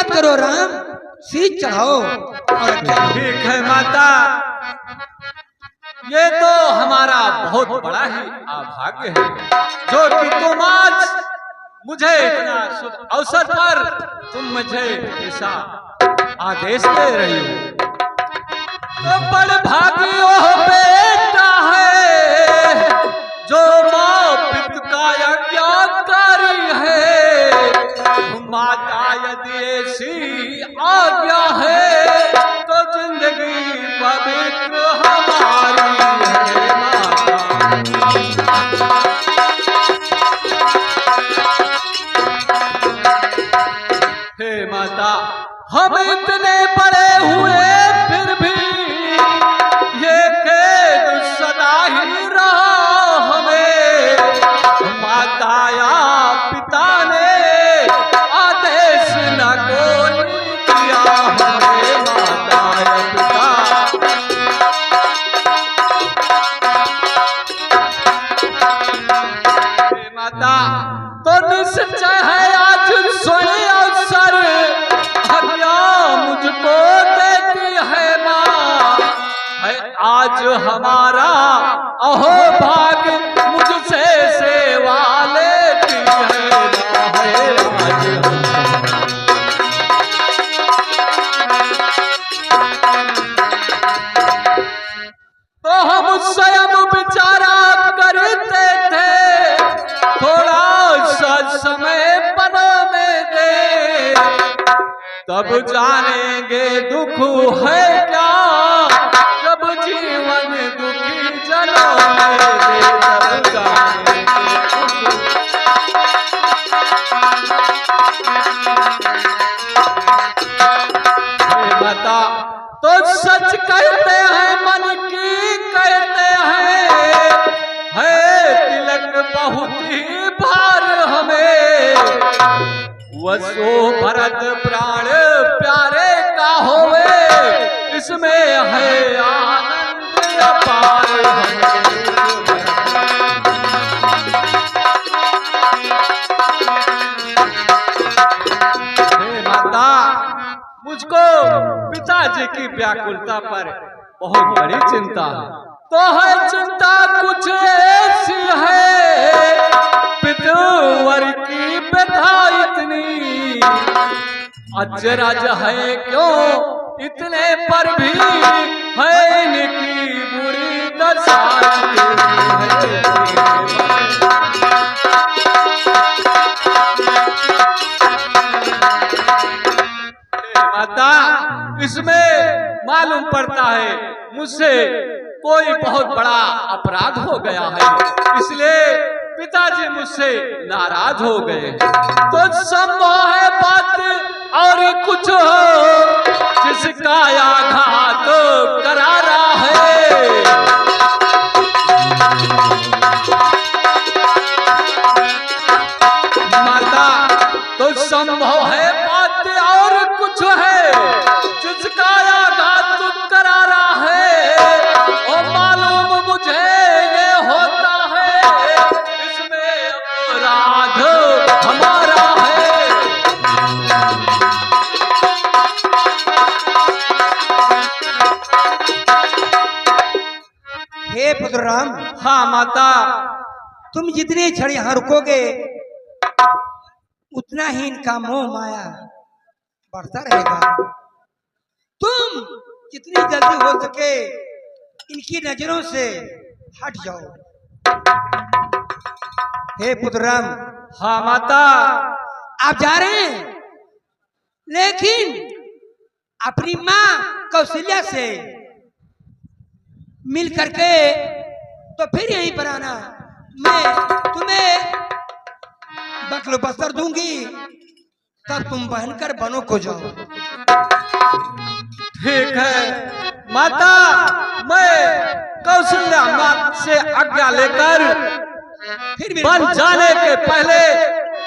मत करो राम, शीत चढ़ाओ। ठीक है माता, ये तो हमारा बहुत बड़ा ही अभाग्य है जो कि तुम आज मुझे इतना शुभ अवसर पर तुम मुझे ऐसा आदेश दे रही हो। तो बड़ भागी वो बेटा है जो माँ पिता का आज्ञाकारी है। माता यदि ऐसी आज्ञा है तो जिंदगी पवित्र हमारी है। हे माता, हम इतने बड़े हुए फिर भी ये खेद सदा ही रहा हमें। माता या पिता ने आदेश न कोई दिया हमें। माता या पिता, माता तो निश्चय है आज स्वर्ण अवसर हत्या मुझको देती है माँ। है आज हमारा अहो भाग मुझसे सेवा लेती है। तो हम स्वयं विचारा करते थे थोड़ा सा समय बनाने दे, तब जानेंगे दुख है क्या जब जीवन दुखी जलाने दे। तब जानेंगे माता तो सच कहते हैं मन की कहते हैं, है तिलक बहुत ही भार हमें। वसो भरत प्राण प्यारे का होवे, इसमें है आनंद अपार हमें। माता, मुझको पिताजी की व्याकुलता पर बहुत बड़ी चिंता है। तो है चिंता कुछ ऐसी है, पितृवर की व्यथा इतनी अचरज है क्यों इतने पर भी है इनकी बुरी दशा। माता, इसमें मालूम पड़ता है मुझसे कोई बहुत बड़ा अपराध हो गया है, इसलिए पिताजी मुझसे नाराज हो गए। तो संभव है बात और कुछ हो जिसका आघात करारा है। माता, तो संभव है बात और कुछ है जिसका आघात करारा है। और मालूम मुझे ये होता है इसमें अपराध हमारा है। हे पुत्रराम। हाँ माता। तुम जितने क्षण यहाँ रुकोगे उतना ही इनका मोह माया बढ़ता रहेगा। तुम जितनी जल्दी हो सके इनकी नजरों से हट जाओ। हे पुत्रराम। हाँ माता। आप जा रहे हैं, लेकिन अपनी माँ कौशल्या से मिल करके तो फिर यहीं पर आना। मैं तुम्हें बकलो बस्तर दूंगी, तब तुम पहनकर बनो को जाओ। ठीक है माता, मैं कौशल्या माँ से आज्ञा लेकर फिर बन जाने के पहले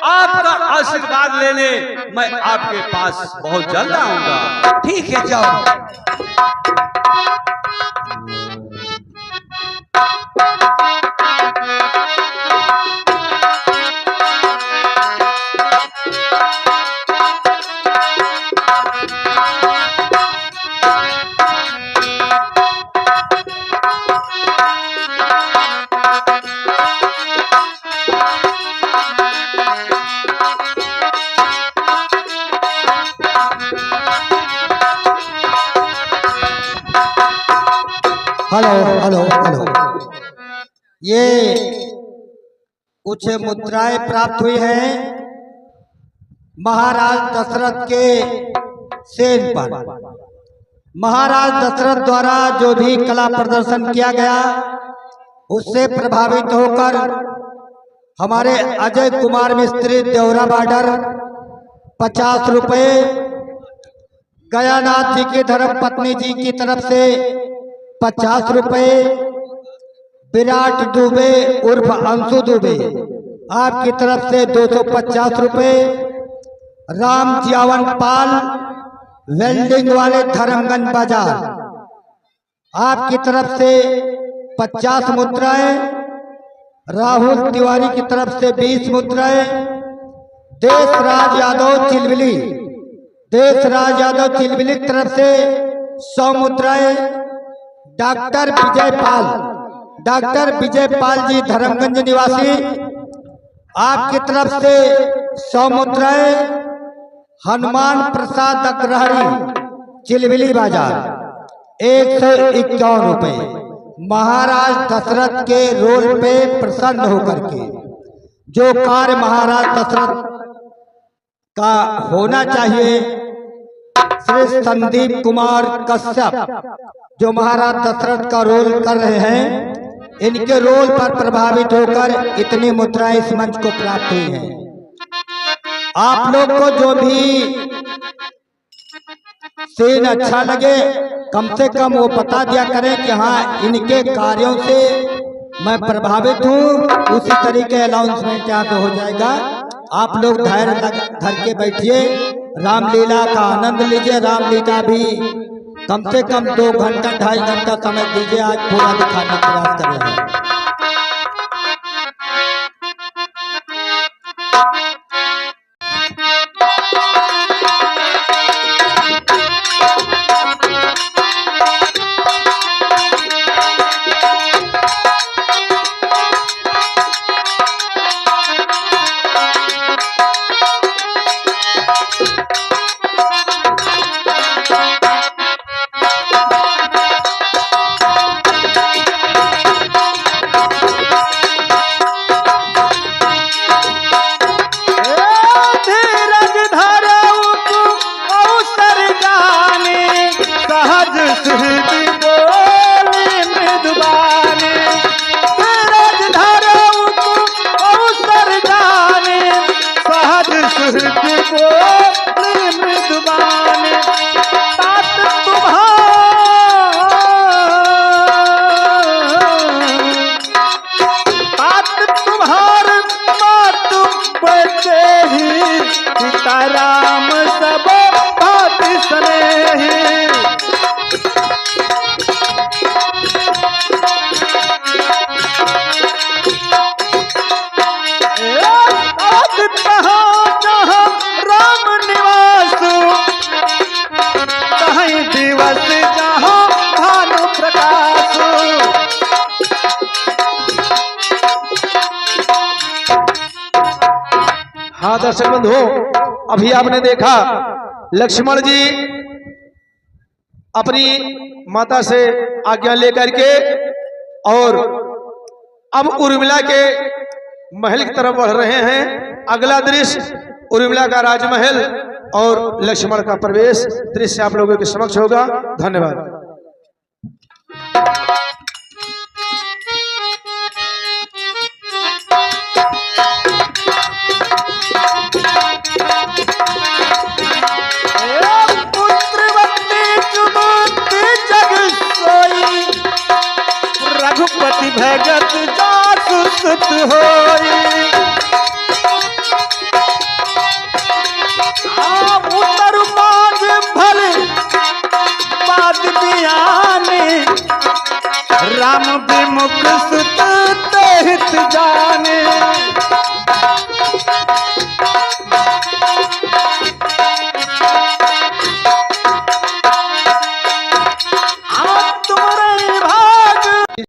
आपका आशीर्वाद लेने मैं आपके पास बहुत जल्द आऊंगा। ठीक है, जाओ। Hello hello hello. ये कुछ मुद्राएं प्राप्त हुई हैं महाराज दशरथ के सेन पर। महाराज दशरथ द्वारा जो भी कला प्रदर्शन किया गया उससे प्रभावित होकर हमारे अजय कुमार मिस्त्री देवरा बॉर्डर 50 रुपए, गयानाथ जी की धर्म पत्नी जी की तरफ से 50 रुपए, विराट दुबे उर्फ अंशु दुबे आपकी तरफ से 250 रुपए, राम जियावन पाल वेल्डिंग वाले धर्मगंज बाजार आपकी तरफ से 50 मुद्राएं, राहुल तिवारी की तरफ से 20 मुद्राएं, देशराज यादव चिलबिली की तरफ से 100 मुद्राएं, डॉक्टर विजय पाल जी धर्मगंज निवासी आपकी तरफ से 100 मुद्राएं, हनुमान प्रसाद अग्रहरी चिलबिली बाजार 151 रुपए। महाराज दशरथ के रोल पे प्रसन्न होकर के जो कार्य महाराज दशरथ का होना चाहिए, श्री संदीप कुमार कश्यप जो महाराज दशरथ का रोल कर रहे हैं, इनके रोल पर प्रभावित होकर इतनी मुद्राएं इस मंच को प्राप्त हुई हैं। आप लोग को जो भी सीन अच्छा लगे कम से कम वो बता दिया करें कि हाँ इनके कार्यों से मैं प्रभावित हूँ, उसी तरीके अनाउंसमेंट यहाँ पे हो जाएगा। आप लोग धैर्य धर के बैठिए, रामलीला का आनंद लीजिए। रामलीला भी कम से कम 2 घंटा 2.5 घंटा समय दीजिए, आज पूरा दिखाने का प्रयास कर रहे हैं। राम सब बात स्नेही राम निवास कहीं दिवस जहाँ भानु प्रकाश। हाँ दर्शक बंधु, अभी आपने देखा लक्ष्मण जी अपनी माता से आज्ञा लेकर के और अब उर्मिला के महल की तरफ बढ़ रहे हैं। अगला दृश्य उर्मिला का राजमहल और लक्ष्मण का प्रवेश दृश्य आप लोगों के समक्ष होगा। धन्यवाद। रघुपति भगत जासु सुत होई उतर बाज भल बाद बियाने राम विमुख सुत